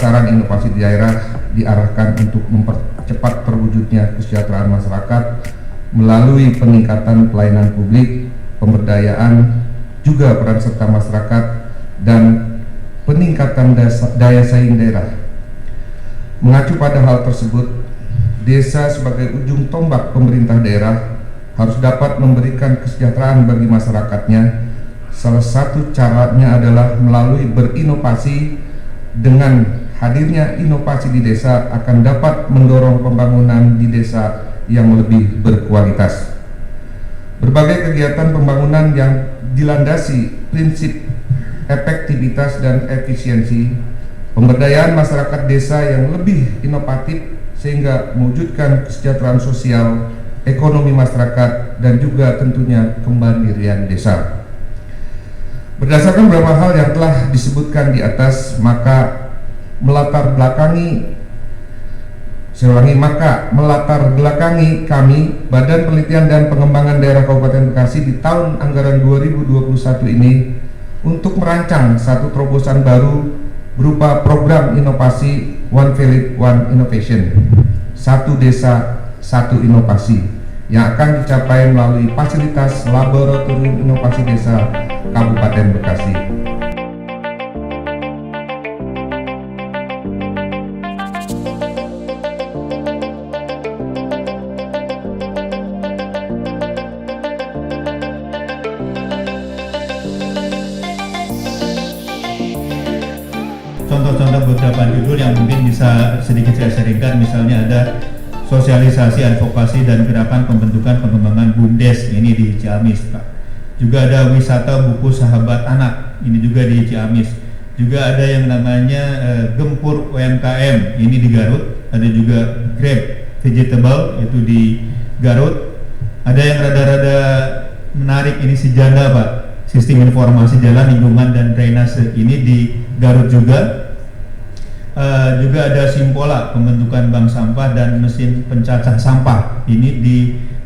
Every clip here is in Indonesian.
pemasaran inovasi di daerah diarahkan untuk mempercepat terwujudnya kesejahteraan masyarakat melalui peningkatan pelayanan publik, pemberdayaan, juga peran serta masyarakat, dan peningkatan daya saing daerah. Mengacu pada hal tersebut, desa sebagai ujung tombak pemerintah daerah harus dapat memberikan kesejahteraan bagi masyarakatnya. Salah satu caranya adalah melalui berinovasi. Dengan hadirnya inovasi di desa akan dapat mendorong pembangunan di desa yang lebih berkualitas. Berbagai kegiatan pembangunan yang dilandasi prinsip efektivitas dan efisiensi, pemberdayaan masyarakat desa yang lebih inovatif sehingga mewujudkan kesejahteraan sosial, ekonomi masyarakat, dan juga tentunya kemandirian desa. Berdasarkan beberapa hal yang telah disebutkan di atas, maka melatar belakangi kami, Badan Penelitian dan Pengembangan Daerah Kabupaten Bekasi di tahun anggaran 2021 ini untuk merancang satu terobosan baru berupa program inovasi One Village One Innovation, satu desa satu inovasi, yang akan dicapai melalui fasilitas Laboratorium Inovasi Desa Kabupaten Bekasi. Contoh-contoh beberapa judul yang mungkin bisa sedikit saya sharingkan, misalnya ada sosialisasi, advokasi, dan gerakan pembentukan pengembangan BUMDes, ini di Ciamis, Pak. Juga ada wisata buku sahabat anak, ini juga di Ciamis. Juga ada yang namanya Gempur UMKM, ini di Garut. Ada juga Grab Vegetable, itu di Garut. Ada yang rada-rada menarik, ini Sijanda, Pak, Sistem Informasi Jalan, Lingkungan, dan Drainase, ini di Garut juga. Juga ada Simpola, pembentukan bank sampah dan mesin pencacah sampah, ini di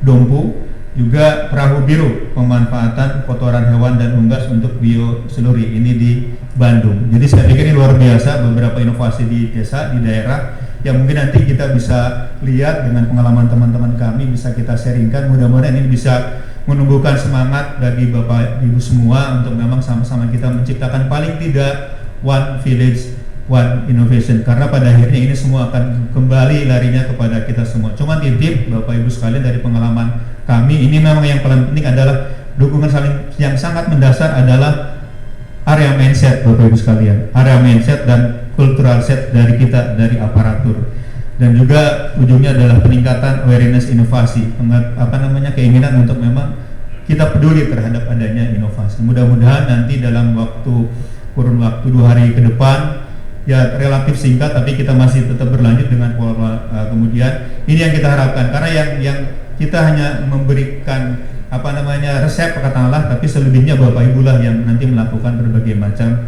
Dompu. Juga Perahu Biru, pemanfaatan kotoran hewan dan unggas untuk bioseluri, ini di Bandung. Jadi saya pikir ini luar biasa beberapa inovasi di desa, di daerah, yang mungkin nanti kita bisa lihat dengan pengalaman teman-teman kami, bisa kita sharingkan. Mudah-mudahan ini bisa menumbuhkan semangat bagi Bapak Ibu semua untuk memang sama-sama kita menciptakan paling tidak One Village One Innovation, karena pada akhirnya ini semua akan kembali larinya kepada kita semua. Cuma titip Bapak Ibu sekalian, dari pengalaman kami, ini memang yang paling penting adalah dukungan saling yang sangat mendasar adalah area mindset, Bapak Ibu sekalian, area mindset dan cultural set dari kita, dari aparatur, dan juga ujungnya adalah peningkatan awareness inovasi, keinginan untuk memang kita peduli terhadap adanya inovasi. Mudah-mudahan nanti dalam kurun waktu 2 hari ke depan, ya relatif singkat, tapi kita masih tetap berlanjut dengan pola kemudian. Ini yang kita harapkan, karena yang kita hanya memberikan resep katakanlah, tapi selebihnya Bapak Ibu lah yang nanti melakukan berbagai macam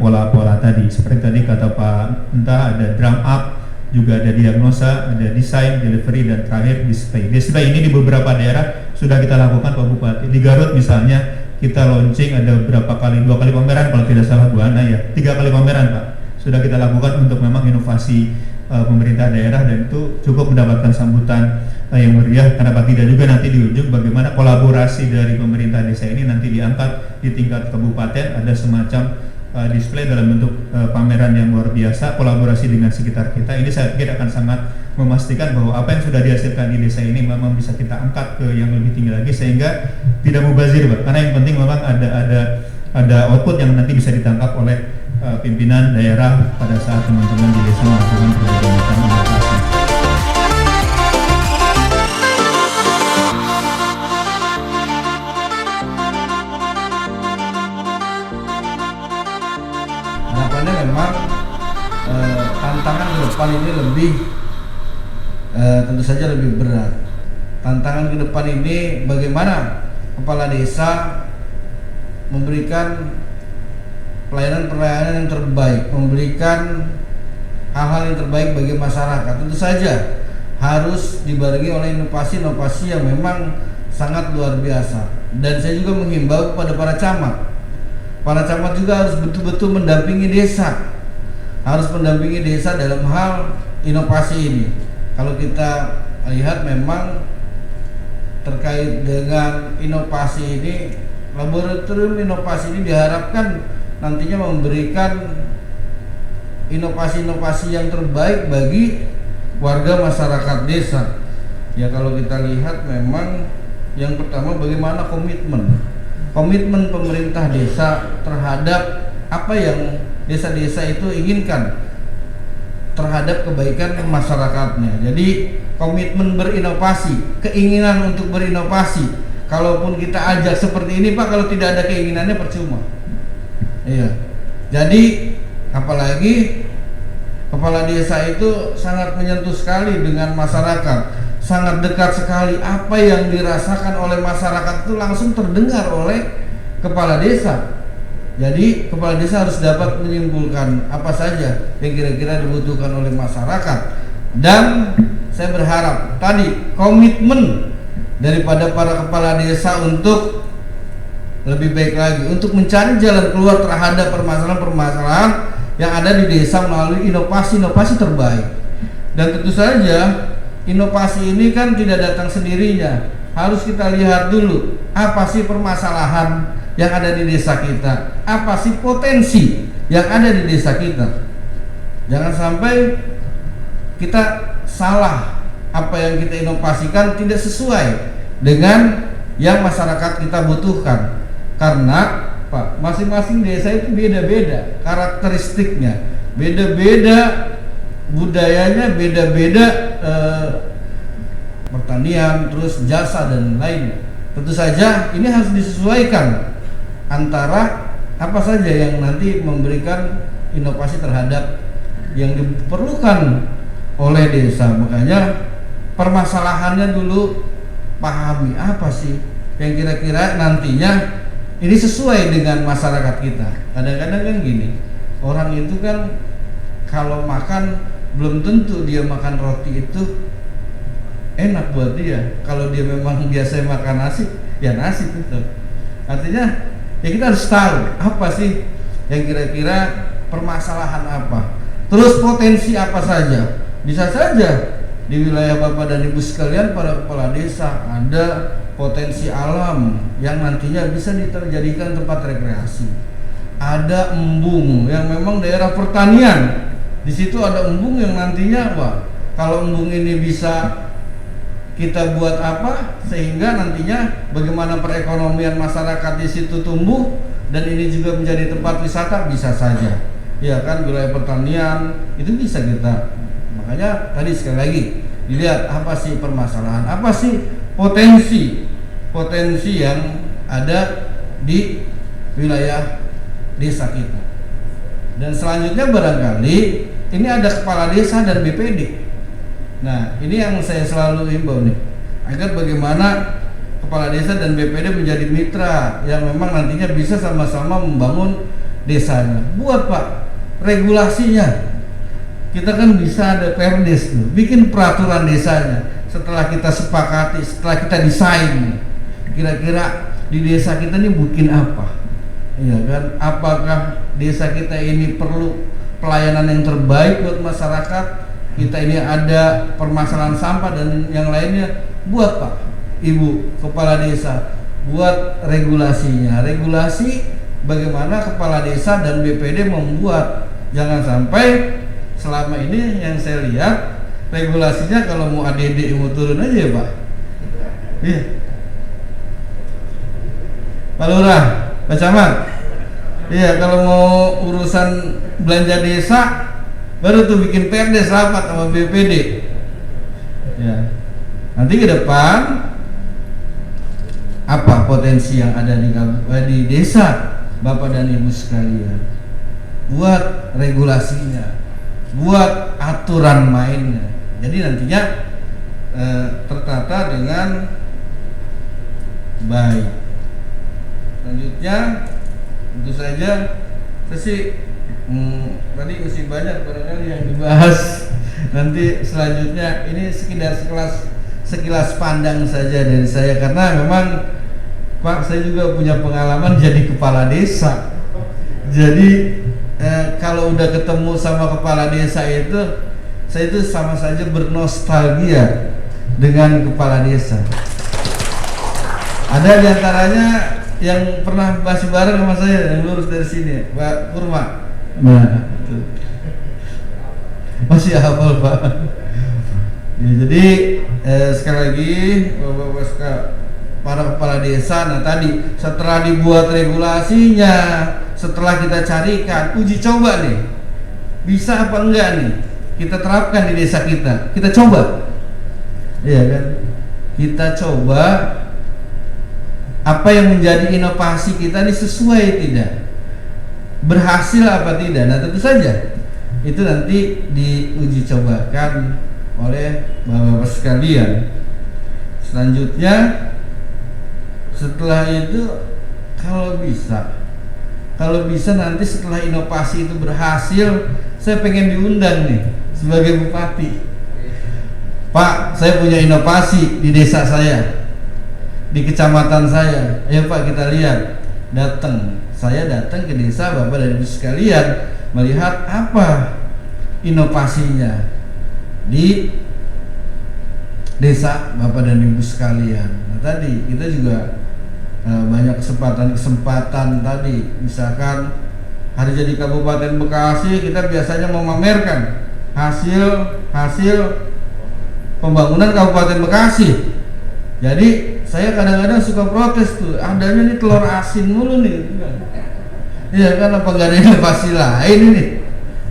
pola-pola tadi. Seperti tadi kata Pak Entah, ada drum up, juga ada diagnosa, ada desain, delivery, dan terakhir display. Display ini di beberapa daerah sudah kita lakukan, Pak Bupati. Di Garut misalnya kita launching ada berapa kali, 2 kali pameran kalau tidak salah Bu Ana, ya 3 kali pameran, Pak, sudah kita lakukan untuk memang inovasi pemerintah daerah, dan itu cukup mendapatkan sambutan yang meriah. Kenapa tidak juga nanti di ujung bagaimana kolaborasi dari pemerintah desa ini nanti diangkat di tingkat kabupaten, ada semacam display dalam bentuk pameran yang luar biasa, kolaborasi dengan sekitar kita. Ini saya pikir akan sangat memastikan bahwa apa yang sudah dihasilkan di desa ini memang bisa kita angkat ke yang lebih tinggi lagi, sehingga tidak mubazir, Pak. Karena yang penting memang ada output yang nanti bisa ditangkap oleh pimpinan daerah pada saat teman-teman di desa melakukan berbagai macam inovasi. Harapannya memang tantangan ke depan ini lebih tentu saja lebih berat. Tantangan ke depan ini bagaimana kepala desa memberikan pelayanan yang terbaik, memberikan hal-hal yang terbaik bagi masyarakat. Tentu saja harus dibarengi oleh inovasi-inovasi yang memang sangat luar biasa. Dan saya juga menghimbau kepada para camat. Para camat juga harus betul-betul mendampingi desa, harus mendampingi desa dalam hal inovasi ini. Kalau kita lihat memang terkait dengan inovasi ini, laboratorium inovasi ini diharapkan nantinya memberikan inovasi-inovasi yang terbaik bagi warga masyarakat desa. Ya, kalau kita lihat memang yang pertama bagaimana komitmen pemerintah desa terhadap apa yang desa-desa itu inginkan terhadap kebaikan masyarakatnya. Jadi komitmen berinovasi, keinginan untuk berinovasi. Kalaupun kita ajak seperti ini Pak, kalau tidak ada keinginannya percuma. Iya. Jadi apalagi kepala desa itu sangat menyentuh sekali dengan masyarakat, sangat dekat sekali. Apa yang dirasakan oleh masyarakat itu langsung terdengar oleh kepala desa. Jadi kepala desa harus dapat menyimpulkan apa saja yang kira-kira dibutuhkan oleh masyarakat. Dan saya berharap tadi komitmen daripada para kepala desa untuk lebih baik lagi, untuk mencari jalan keluar terhadap permasalahan-permasalahan yang ada di desa melalui inovasi-inovasi terbaik. Dan tentu saja inovasi ini kan tidak datang sendirinya. Harus kita lihat dulu apa sih permasalahan yang ada di desa kita, apa sih potensi yang ada di desa kita. Jangan sampai kita salah, apa yang kita inovasikan tidak sesuai dengan yang masyarakat kita butuhkan. Karena Pak, masing-masing desa itu beda-beda karakteristiknya, beda-beda budayanya, beda-beda pertanian, terus jasa dan lainnya. Tentu saja ini harus disesuaikan antara apa saja yang nanti memberikan inovasi terhadap yang diperlukan oleh desa. Makanya permasalahannya dulu pahami apa sih yang kira-kira nantinya ini sesuai dengan masyarakat kita. Kadang-kadang kan gini, orang itu kan kalau makan belum tentu dia makan roti itu enak buat dia. Kalau dia memang biasa makan nasi, ya nasi itu. Artinya ya kita harus tahu apa sih yang kira-kira permasalahan apa. Terus potensi apa saja. Bisa saja di wilayah Bapak dan Ibu sekalian para kepala desa ada potensi alam yang nantinya bisa dijadikan tempat rekreasi. Ada embung yang memang daerah pertanian. Di situ ada embung yang nantinya kalau embung ini bisa kita buat apa sehingga nantinya bagaimana perekonomian masyarakat di situ tumbuh dan ini juga menjadi tempat wisata, bisa saja. Ya kan, wilayah pertanian itu bisa kita. Makanya tadi sekali lagi dilihat apa sih permasalahan, apa sih potensi yang ada di wilayah desa kita. Dan selanjutnya barangkali ini ada kepala desa dan BPD. Nah, ini yang saya selalu himbau nih, agar bagaimana kepala desa dan BPD menjadi mitra yang memang nantinya bisa sama-sama membangun desanya. Buat Pak regulasinya. Kita kan bisa ada perdes tuh, bikin peraturan desanya. Setelah kita sepakati, setelah kita desain, kira-kira di desa kita ini bikin apa? Iya kan? Apakah desa kita ini perlu pelayanan yang terbaik buat masyarakat? Kita ini ada permasalahan sampah dan yang lainnya. Buat Pak, Ibu kepala desa, buat regulasinya. Regulasi bagaimana kepala desa dan BPD membuat. Jangan sampai selama ini yang saya lihat regulasinya kalau mau ADD mau turun aja ya Pak. Iya. Pak Lurah, Pak Camat. Iya, kalau mau urusan belanja desa baru tuh bikin perdes rapat sama BPD. Ya. Nanti ke depan apa potensi yang ada di desa Bapak dan Ibu sekalian. Buat regulasinya, buat aturan mainnya. Jadi nantinya tertata dengan baik. Selanjutnya tentu saja saya sih tadi masih banyak barangkali yang dibahas. Nanti selanjutnya ini sekilas pandang saja dari saya, karena memang Pak saya juga punya pengalaman jadi kepala desa. Jadi kalau udah ketemu sama kepala desa itu, saya itu sama saja bernostalgia dengan kepala desa. Ada diantaranya yang pernah masih bareng sama saya, yang lurus dari sini, Pak Kurma. Nah, itu. Masih hafal Pak. Ya, jadi sekali lagi Bapak-Bapak para kepala desa, nah tadi setelah dibuat regulasinya, setelah kita carikan uji coba nih, bisa apa enggak nih kita terapkan di desa kita, kita coba, iya kan? Kita coba apa yang menjadi inovasi kita ini sesuai tidak, berhasil apa tidak. Nah tentu saja itu nanti diuji cobakan oleh Bapak-Bapak sekalian. Selanjutnya setelah itu kalau bisa nanti setelah inovasi itu berhasil, saya pengen diundang nih sebagai bupati. Pak, saya punya inovasi di desa saya, di kecamatan saya. Ayo Pak, kita lihat. Saya datang ke desa Bapak dan Ibu sekalian, melihat apa inovasinya di desa Bapak dan Ibu sekalian. Nah tadi kita juga banyak kesempatan tadi, misalkan hari jadi Kabupaten Bekasi, kita biasanya memamerkan hasil pembangunan Kabupaten Bekasi. Jadi saya kadang-kadang suka protes tuh, adanya nih telur asin mulu nih, iya kan, apa nggak ada inovasi lain ini,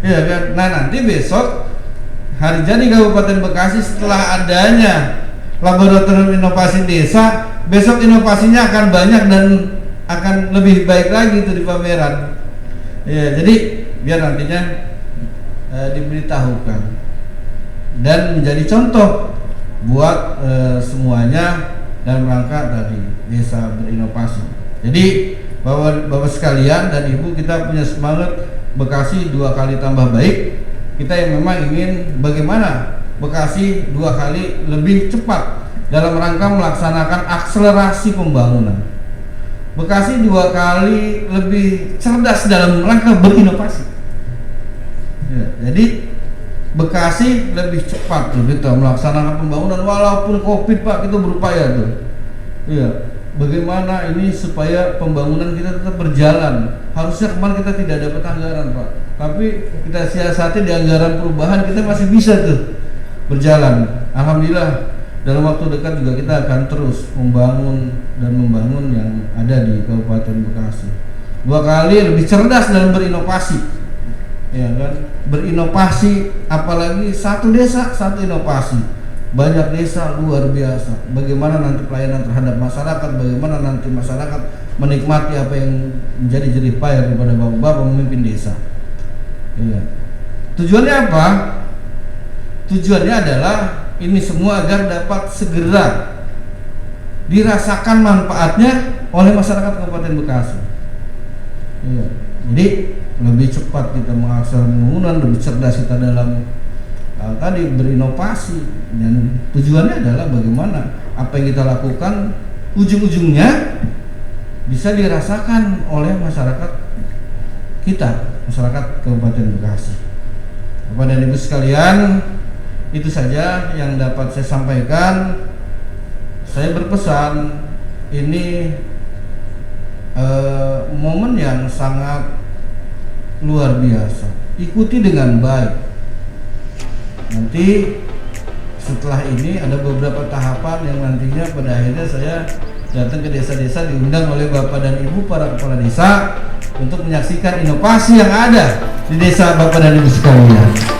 iya kan. Nah nanti besok hari jadi Kabupaten Bekasi, setelah adanya laboratorium inovasi desa, besok inovasinya akan banyak dan akan lebih baik lagi itu di pameran. Ya, jadi biar nantinya diberitahukan dan menjadi contoh buat semuanya dalam rangka tadi desa berinovasi. Jadi Bapak sekalian dan Ibu, kita punya semangat Bekasi 2 kali tambah baik. Kita yang memang ingin bagaimana Bekasi 2 kali lebih cepat dalam rangka melaksanakan akselerasi pembangunan. Bekasi 2 kali lebih cerdas dalam rangka berinovasi. Ya, jadi Bekasi lebih cepat tuh kita melaksanakan pembangunan walaupun Covid Pak, kita berupaya tuh. Iya, bagaimana ini supaya pembangunan kita tetap berjalan. Harusnya kemarin kita tidak dapat anggaran Pak, tapi kita siasati di anggaran perubahan, kita masih bisa tuh berjalan. Alhamdulillah dalam waktu dekat juga kita akan terus membangun yang ada di Kabupaten Bekasi. 2 kali lebih cerdas dalam berinovasi. Ya kan, berinovasi, apalagi satu desa satu inovasi, banyak desa luar biasa. Bagaimana nanti pelayanan terhadap masyarakat, bagaimana nanti masyarakat menikmati apa yang menjadi jerih payah daripada bapak-bapak memimpin desa. Iya. Tujuannya apa? Tujuannya adalah ini semua agar dapat segera dirasakan manfaatnya oleh masyarakat Kabupaten Bekasi. Iya. Jadi lebih cepat kita mengakselerasi pembangunan, lebih cerdas kita dalam tadi berinovasi, dan tujuannya adalah bagaimana apa yang kita lakukan ujung-ujungnya bisa dirasakan oleh masyarakat kita, masyarakat Kabupaten Bekasi. Bapak dan Ibu sekalian, itu saja yang dapat saya sampaikan. Saya berpesan, ini momen yang sangat luar biasa. Ikuti dengan baik. Nanti setelah ini ada beberapa tahapan yang nantinya pada akhirnya saya datang ke desa-desa, diundang oleh Bapak dan Ibu para kepala desa untuk menyaksikan inovasi yang ada di desa Bapak dan Ibu sekalian.